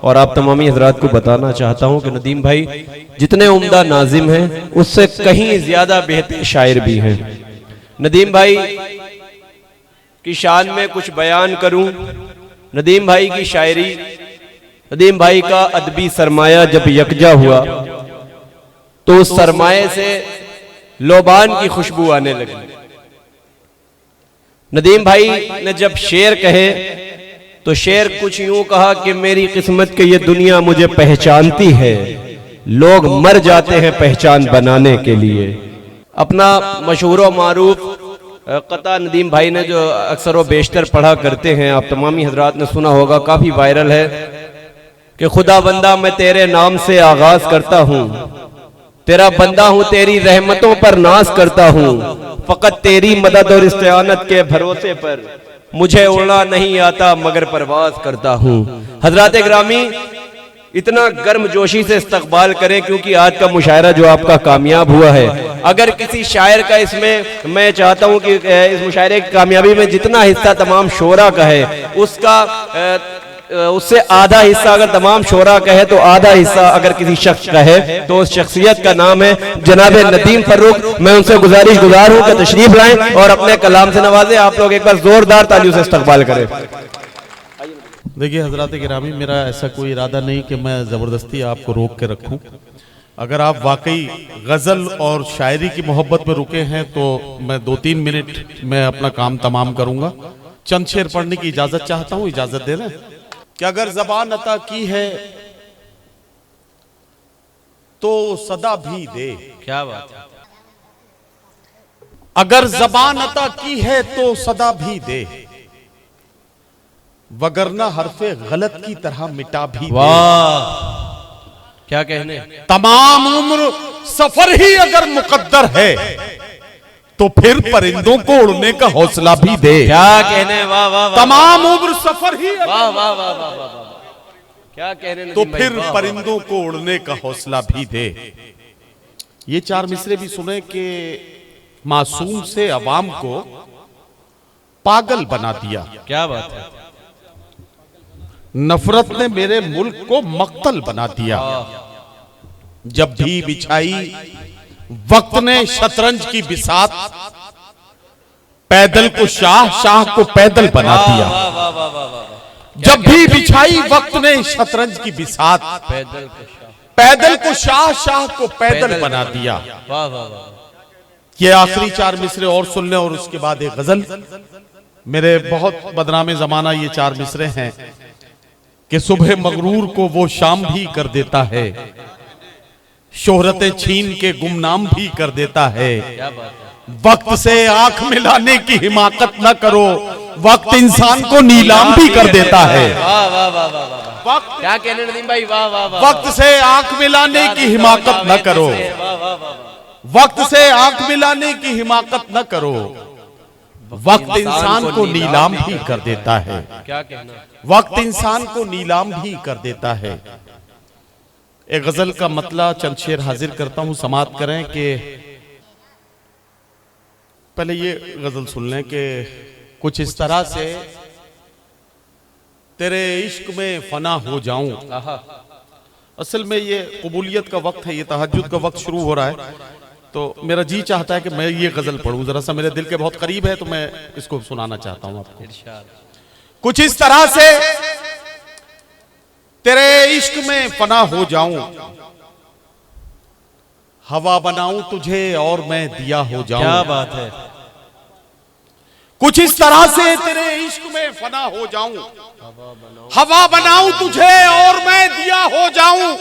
और आप तमामी हजरात को बताना चाहता हूं कि नदीम भाई जितने उम्दा नाजिम हैं उससे कहीं ज्यादा बेहतर शायर भी हैं। नदीम भाई की शान में कुछ बयान करूं। नदीम भाई की शायरी, नदीम भाई का अदबी सरमाया जब यकजा हुआ तो उस सरमाए से लोबान की खुशबू आने लगी। नदीम भाई ने जब शेर कहे तो शेर कुछ यूं कहा कि मेरी किस्मत के ये दुनिया मुझे पहचानती है, लोग मर जाते हैं पहचान बनाने के लिए। अपना मशहूर व मारूफ कता नदीम भाई ने जो अक्सर व बेशतर पढ़ा करते हैं, आप तमामी हजरात ने सुना होगा, काफी वायरल है कि खुदा बंदा मैं तेरे नाम से आगाज करता हूँ, तेरा बंदा हूँ तेरी रहमतों पर नाज करता हूँ, फकत तेरी मदद और इस्तेआनत के भरोसे पर मुझे उड़ना नहीं आता मगर परवाज करता हूँ। हजरात ग्रामी इतना गर्म जोशी से इस्तकबाल करें क्योंकि आज का मुशायरा जो आपका कामयाब हुआ है, अगर किसी शायर का इसमें, मैं चाहता हूं कि इस मुशायरे की कामयाबी में जितना हिस्सा तमाम शोरा का है उससे आधा हिस्सा अगर तमाम शोरा का है तो आधा हिस्सा अगर किसी शख्स का है तो उस शख्सियत का नाम है जनाब नदीम फर्रुख। मैं उनसे गुजारिश हूं कि तशरीफ लाएं और अपने कलाम से नवाजें। आप लोग एक बार जोरदार तालियों से इस्तकबाल करें। देखिए हजरात गिरामी, मेरा ऐसा कोई इरादा नहीं कि मैं ज़बरदस्ती आपको रोक के रखूं। अगर आप वाकई गज़ल और शायरी की मोहब्बत में रुके हैं तो मैं 2-3 मिनट में अपना काम तमाम करूंगा। चंद शेर पढ़ने की इजाज़त चाहता हूं, इजाज़त दे रहे हैं कि अगर ज़बान अता की है तो सदा भी दे। क्या बात है। अगर ज़बान अता की है तो सदा भी दे, वगरना हरफे गलत की तरह मिटा भी दे। वाह क्या कहने। तमाम उम्र सफर ही अगर मुकद्दर है तो फिर परिंदों को उड़ने का हौसला भी दे। क्या कहने। वाह वाह वाह। तमाम उम्र सफर ही वाह वाह वाह वाह वाह। क्या कहने तो फिर परिंदों को उड़ने का हौसला भी दे। ये 4 मिसरे भी सुने कि मासूम से अवाम को पागल बना दिया। क्या बात है। नफरत ने मेरे मुल्क को मक्तल बना दिया। जब भी बिछाई वक्त ने शतरंज की बिसात, पैदल को शाह, शाह को पैदल बना दिया। जब भी बिछाई वक्त ने शतरंज की बिसात, पैदल को शाह, शाह को पैदल बना दिया। ये आखिरी 4 मिसरे और सुन लें और उसके बाद एक गजल। मेरे बहुत बदनामे जमाना ये 4 मिसरे हैं कि सुबह मगरूर को वो शाम भी कर देता है, शोहरतें छीन के गुमनाम भी कर देता है। वक्त से आंख मिलाने की हिमाकत न करो, वक्त इंसान को नीलाम भी कर देता है। वक्त क्या कहने नदीम भाई। वाह वाह वाह। वक्त से आंख मिलाने की हिमाकत न करो, वक्त से आंख मिलाने की हिमाकत न करो, वक्त इंसान को नीलाम भी कर देता है। क्या कहना। वक्त इंसान को नीलाम भी कर देता है। एक गजल का मतला चंद शेर हाजिर करता हूं, समात करें कि पहले ये गजल सुन लें कि कुछ इस तरह से तेरे इश्क में फना हो जाऊं। असल में ये कबूलियत का वक्त है, ये तहज्जुद का वक्त शुरू हो रहा है तो मेरा जी चाहता है कि मैं ये गजल पढ़ूं। जरा सा मेरे दिल के बहुत करीब है तो मैं इसको सुनाना चाहता हूं आपको। कुछ इस तरह से तेरे इश्क में फना हो जाऊं, हवा बनाऊं तुझे और मैं दिया हो जाऊं। क्या बात है। कुछ इस तरह से तेरे इश्क में फना हो जाऊं, हवा बनाऊं तुझे और मैं दिया हो जाऊं।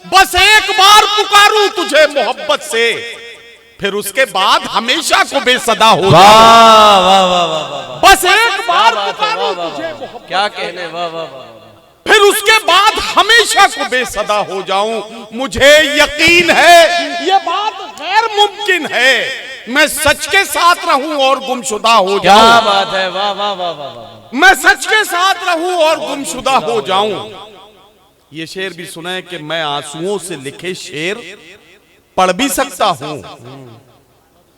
बस एक बार पुकारूं तुझे मोहब्बत से, फिर उसके बाद हमेशा को बेसदा हो जाऊं। वाह वाह वाह वाह। बस एक बार पुकारूं तुझे मोहब्बत। क्या कहने। वाह वाह वाह। फिर उसके बाद हमेशा को बेसदा हो जाऊं। मुझे यकीन है ये बात गैर मुमकिन है, मैं सच के साथ रहूं और गुमशुदा हो जाऊं। क्या बात है। वाह वाह वाह वाह। मैं सच के साथ रहूं और गुमशुदा हो जाऊं। ये शेर भी सुने कि मैं आंसुओं से लिखे शेर पढ़ भी सकता हूं,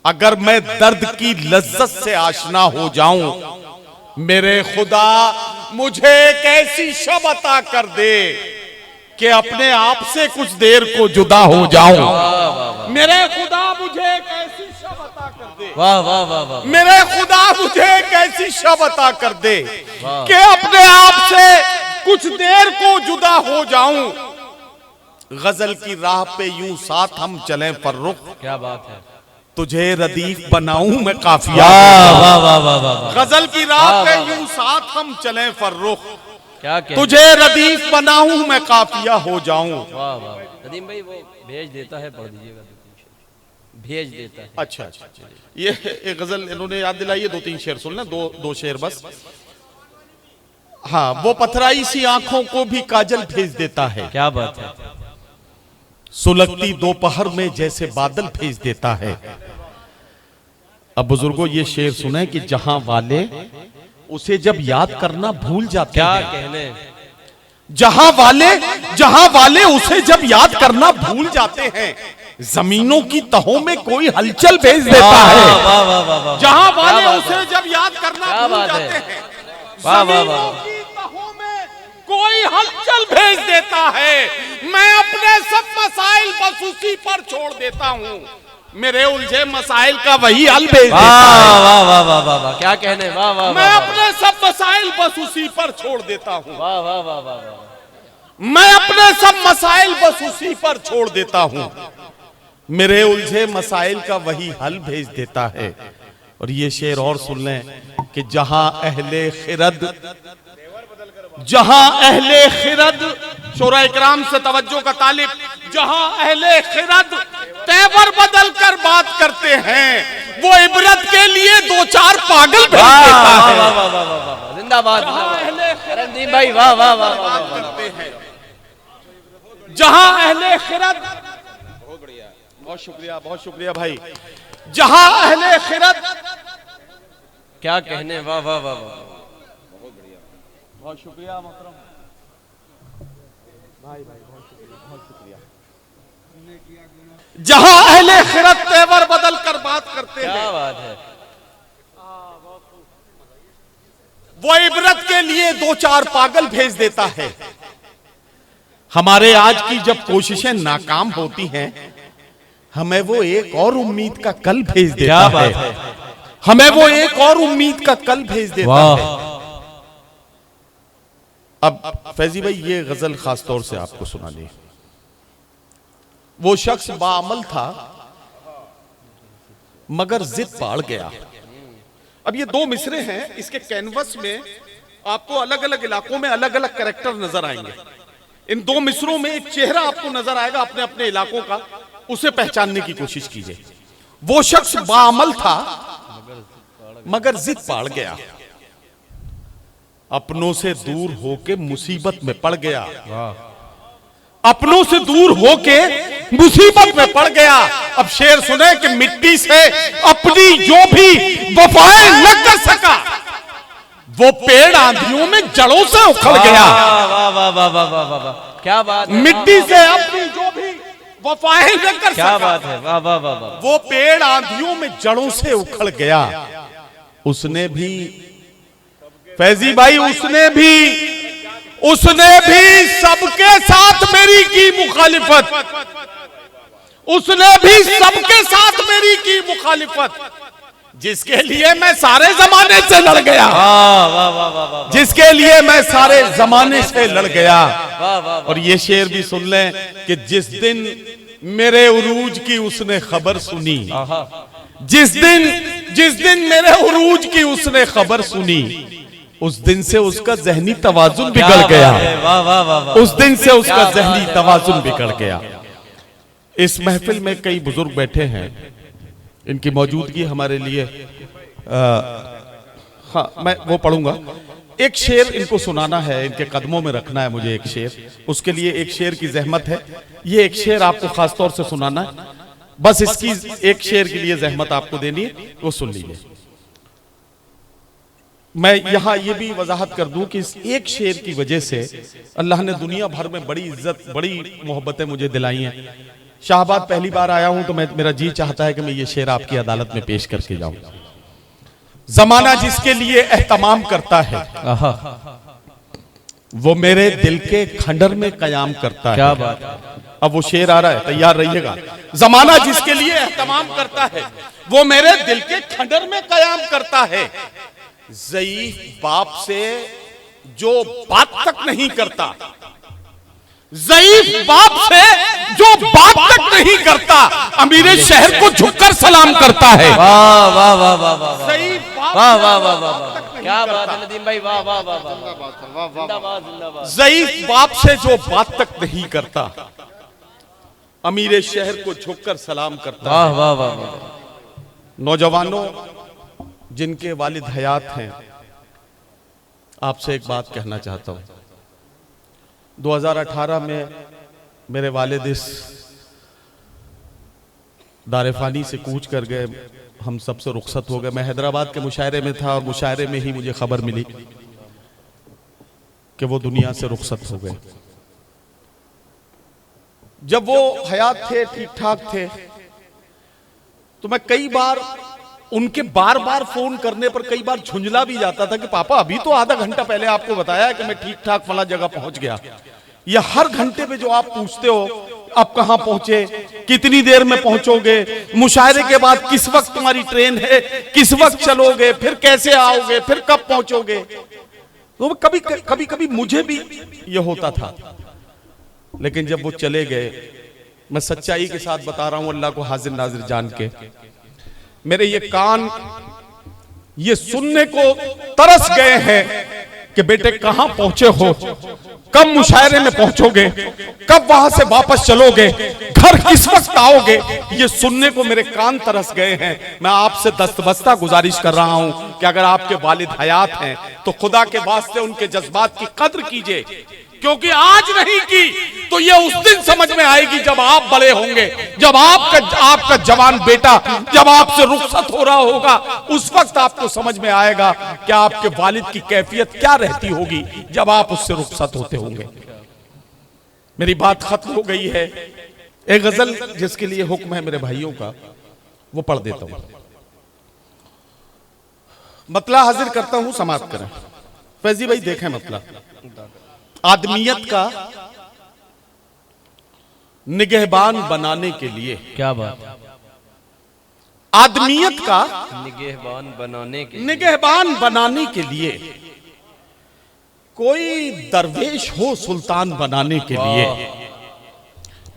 अगर मैं दर्द की लज्जत से आशना हो जाऊं। मेरे खुदा मुझे एक ऐसी शब अता कर दे कि अपने आप से कुछ देर को जुदा हो जाऊं। मेरे खुदा मुझे एक ऐसी शब अता कर दे, वाह वाह वाह वाह, मेरे खुदा मुझे एक ऐसी शब अता कर दे कि अपने आप से कुछ देर को जुदा हो जाऊं। गजल की राह पे यूं साथ हम चलें फर्रुख, क्या बात है, तुझे रदीफ बनाऊं मैं काफिया। वाह वाह वाह वाह वाह, गजल की राह पे यूं साथ हम चलें फर्रुख, क्या कहते, तुझे रदीफ बनाऊं मैं काफिया हो जाऊं। वाह वाह। नदीम भाई वो भेज देता है, पढ़ दीजिएगा, भेज देता है। अच्छा अच्छा, ये एक गजल इन्होंने याद दिलाई है, 2-3 शेर सुन लें, दो शेर बस। हाँ, वो पथराई सी आंखों को भी काजल भेज देता है, क्या बात है, सुलगती दोपहर में जैसे बादल भेज देता है। अब बुजुर्गों ये शेर सुने कि जहां वाले उसे जब याद करना भूल जाते क्या हैं, कहने, जहां वाले उसे जब याद करना भूल जाते हैं, जमीनों की तहों में कोई हलचल भेज देता है। वाह वाह वाह वाह, जहां वाले उसे जब याद करना भूल जाते हैं, वाह वाह जमीनों वाह, की तहों में कोई हलचल भेज देता है। मैं अपने सब मसाइल बस उसी पर छोड़ देता हूँ, मेरे उलझे मसाइल का वही हल भेज देता है। वाह वाह वाह वाह वाह, क्या कहने, वाह वाह, मैं अपने सब मसाइल बस उसी पर छोड़ देता हूँ, वाह वाह वाह वाह, मैं अपने सब मसाइल बस उसी पर छोड़ देता हूँ, मेरे उलझे मसाइल का वही हल भेज देता है। और ये शेर और सुन लें कि जहां अहले खिरद शोरा इकराम से तवज्जो का तालिब, जहां अहले खिरद तेवर बदल कर बात करते हैं, वो इबरत के लिए 2-4 पागल भेज देता है। वाह वाह वाह वाह, जिंदाबाद, नदीम भाई, वाह वाह वाह वाह, करते हैं जहां अहले खिरद, बहुत शुक्रिया भाई, जहां अहले खिरद, क्या कहने, वाह वाह वाह वाह, बहुत शुक्रिया मोहतरम भाई, बहुत शुक्रिया। जहां अहले खिरत तेवर बदल कर बात करते हैं, क्या बात है, वो इबरत के लिए 2-4 पागल भेज देता है। हमारे आज की जब कोशिशें नाकाम होती हैं, हमें वो एक और उम्मीद का कल भेज देता क्या है, बात है, हमें वो एक और उम्मीद का कल भेज देता है। अब फैजी भाई ये गजल खास तौर से आपको सुनानी। वो शख्स बाअमल था मगर जिद पाड़ गया। अब ये 2 मिसरे हैं, इसके कैनवस में आपको अलग अलग इलाकों में अलग अलग कैरेक्टर नजर आएंगे। इन 2 मिसरों में एक चेहरा आपको नजर आएगा अपने अपने इलाकों का, उसे पहचानने की कोशिश कीजिए। वो शख्स बाअमल था मगर जिद पाड़ गया, अपनों से दूर होके मुसीबत में पड़ गया, अपनों से दूर होके मुसीबत में पड़ गया। अब शेर सुने कि मिट्टी से अपनी जो भी वफाएं न कर सका, वो पेड़ आंधियों में जड़ों से उखड़ गया। वाह वाह वाह वाह वाह वाह, क्या बात है, मिट्टी से अपनी जो भी वफाएं न कर क्या सका, बात है, वाह वाह वाह वाह, वो पेड़ आंधियों में जड़ों से उखड़ गया। उसने भी फैजी भाई, उसने भी सबके साथ मेरी की मुखालिफत, उसने भी सबके साथ मेरी की मुखालिफत, जिसके लिए मैं सारे जमाने से लड़ गया, वाह वाह वाह वाह वाह, जिसके लिए मैं सारे जमाने से लड़ गया। वाह वाह, और ये शेर भी सुन लें कि जिस दिन मेरे उरूज की उसने खबर सुनी, जिस दिन मेरे उरूज की उसने खबर सुनी, उस दिन से उसका जहनी तवाजुन बिगड़ गया, वाह वाह वाह वाह, उस दिन से उसका जहनी तवाजुन बिगड़ गया। इस महफिल में कई बुजुर्ग बैठे हैं, इनकी मौजूदगी हमारे लिए हाँ मैं वो पढ़ूंगा। एक शेर इनको सुनाना है, इनके कदमों में रखना है मुझे एक शेर, उसके लिए एक शेर की जहमत है। ये एक शेर आपको खास तौर से सुनाना है, बस इसकी एक शेर के लिए जहमत आपको देनी है, वो सुन लीजिए। मैं यहां ये भी वजाहत कर दूं कि इस एक शेर की वजह से अल्लाह ने दुनिया भर में बड़ी इज्जत, बड़ी मोहब्बतें मुझे दिलाई हैं। शाहबाद पहली बार आया हूं तो मेरा जी चाहता है कि मैं ये शेर आपकी अदालत में पेश करके जाऊं। जमाना जिसके लिए एहतमाम करता है, वो मेरे दिल के खंडर में कयाम करता है। क्या बात है। अब वो शेर आ रहा है, तैयार रहिएगा। जमाना जिसके लिए एहतमाम करता है वो मेरे दिल के खंडर में कयाम करता है। ज़ईफ बाप से जो बात तक नहीं करता, ज़ईफ बाप से जो बात तक नहीं करता, अमीरे शहर को झुककर सलाम करता है। वाह वाह वाह वाह वाह ज़ईफ बाप वाह वाह वाह वाह, क्या बात है नदीम भाई, वाह वाह वाह वाह, जिंदाबाद जिंदाबाद। ज़ईफ बाप से जो बात तक नहीं करता, अमीरे शहर को झुककर सलाम करता है। वाह वाह वाह। नौजवानों जिनके वालिद हयात हैं, आपसे एक बात कहना चाहता हूं। 2018 में मेरे वालिद इस दारेफानी से कूच कर गए, हम सबसे रुखसत हो गए। मैं हैदराबाद के मुशायरे में था और मुशायरे में ही मुझे खबर मिली कि वो दुनिया से रुखसत हो गए। जब वो हयात थे, ठीक ठाक थे, तो मैं कई बार उनके बार बार फोन करने पर कई बार झुंझला भी जाता था कि पापा अभी तो आधा घंटा पहले आपको बताया कि मैं ठीक ठाक फला जगह पहुंच गया। या हर घंटे पे जो आप पूछते हो आप कहां पहुंचे, कितनी देर में पहुंचोगे, मुशायरे के बाद किस वक्त तुम्हारी ट्रेन है, किस वक्त चलोगे, फिर कैसे आओगे, फिर कब पहुंचोगे। तो कभी कभी मुझे भी ये होता था। लेकिन जब वो चले गए, मैं सच्चाई के साथ बता रहा हूं, अल्लाह को हाजिर नाजिर जान के, मेरे ये कान ये सुनने को तरस गए हैं कि बेटे कहां पहुंचे हो, कब मुशायरे में पहुंचोगे, कब वहां से वापस चलोगे, घर किस वक्त आओगे। ये सुनने को मेरे कान तरस गए हैं। मैं आपसे दस्तबस्ता गुजारिश कर रहा हूं कि अगर आपके वालिद हयात हैं तो खुदा के वास्ते उनके जज्बात की कद्र कीजिए, क्योंकि आज नहीं की तो ये उस दिन समझ में आएगी जब आप बड़े होंगे, जब आपका जवान बेटा जब आपसे रुखसत हो रहा होगा, उस वक्त आपको समझ में आएगा कि आपके वालिद की कैफियत क्या रहती होगी जब आप उससे रुखसत होते होंगे। मेरी बात खत्म हो गई है। एक गजल जिसके लिए हुक्म है मेरे भाइयों का, वो पढ़ देता हूं। मतला हाजिर करता हूं, समाप्त करें। फैजी भाई देखें मतला। आदमियत का निगहबान बनाने के लिए, क्या बात है। आदमियत का निगहबान बनाने के लिए कोई दरवेश हो सुल्तान बनाने के लिए।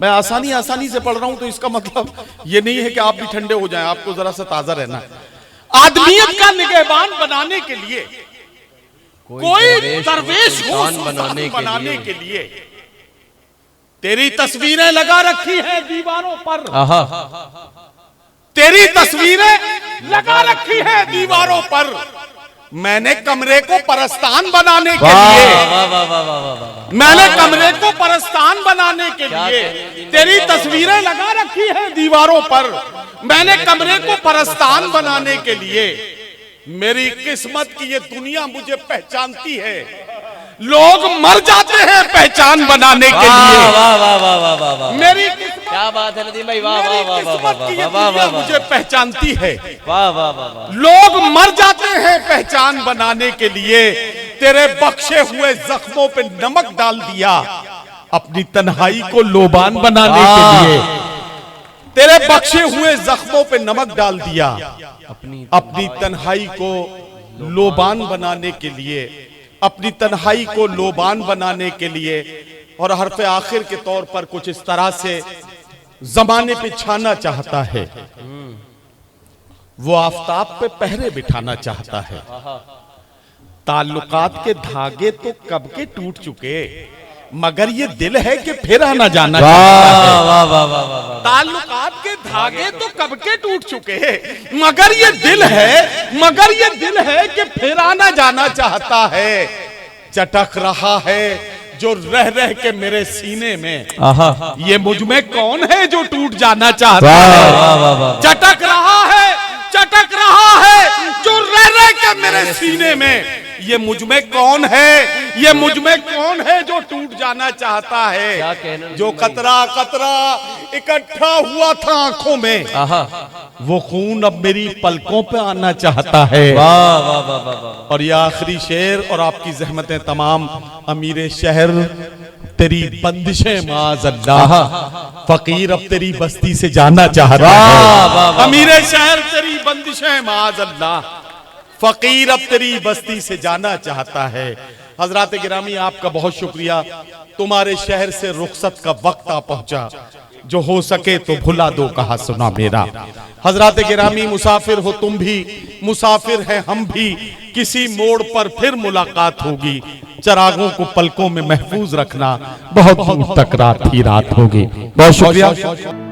मैं आसानी से पढ़ रहा हूं तो इसका मतलब ये नहीं है कि आप भी ठंडे हो जाएं, आपको जरा सा ताजा रहना है। आदमियत का निगहबान बनाने के लिए कोई दरवेश हो बनाने के लिए तेरी तस्वीरें लगा रखी हैं दीवारों पर, तेरी तस्वीरें लगा रखी हैं दीवारों पर। मैंने कमरे को परस्तान बनाने के लिए, मैंने कमरे को परस्तान बनाने के लिए तेरी तस्वीरें लगा रखी हैं दीवारों पर। मैंने कमरे को परस्तान बनाने के लिए, मेरी किस्मत की ये दुनिया मुझे पहचानती है। लोग मर जाते हैं पहचान बनाने के लिए। वाह वाह वाह वाह वाह वाह, मेरी क्या बात है नदीम भाई, वाह वाह वाह किस्मत की ये वाह दुनिया वाह वाह, मुझे पहचानती है। वाह वाह वाह वाह। लोग मर जाते हैं पहचान बनाने के लिए। तेरे बख्शे हुए जख्मों पे नमक डाल दिया अपनी तन्हाई को लोबान बनाने के लिए। तेरे बख्शे हुए जख्मों पे नमक डाल दिया अपनी तन्हाई को लोबान बनाने के लिए, अपनी तन्हाई को लोबान बनाने के लिए। और हरफ आखिर के तौर पर कुछ इस तरह से जमाने पे छाना चाहता है, वो आफताब पे पहरे बिठाना चाहता है। ताल्लुकात के धागे तो कब के टूट चुके, मगर ये दिल है कि फिर आना जाना चाहता है। ताल्लुकात के धागे तो कब के टूट चुके हैं, मगर ये दिल है कि फिर आना जाना चाहता है। चटक रहा है जो रह रह के मेरे सीने में, ये मुझ में कौन है जो टूट जाना चाहता है। चटक रहा है जो रह रह के मेरे सीने में, ये मुझ में कौन है जो टूट जाना चाहता है। जो कतरा कतरा इकट्ठा हुआ था आंखों में, वो खून अब मेरी पलकों पे आना चाहता है। वाह वाह वाह वाह वाह। और ये आखिरी शेर और आपकी जहमतें तमाम। अमीर शहर तेरी बंदिशें माज अल्लाह, फकीर अब तेरी बस्ती से जाना चाहता है। अमीर शहर तेरी बंदिशें माज अल्लाह, फकीर अब तेरी बस्ती से जाना चाहता है। हजरात गिरामी, आपका बहुत शुक्रिया। तुम्हारे शहर से रुखसत का वक्त आ पहुंचा, जो हो सके तो भुला दो कहा सुना मेरा। हजरात गिरामी, मुसाफिर हो तुम भी, मुसाफिर है हम भी, किसी मोड़ पर फिर मुलाकात होगी। चरागों को पलकों में महफूज रखना, बहुत दूर तक रात ही रात होगी। बहुत शुक्रिया।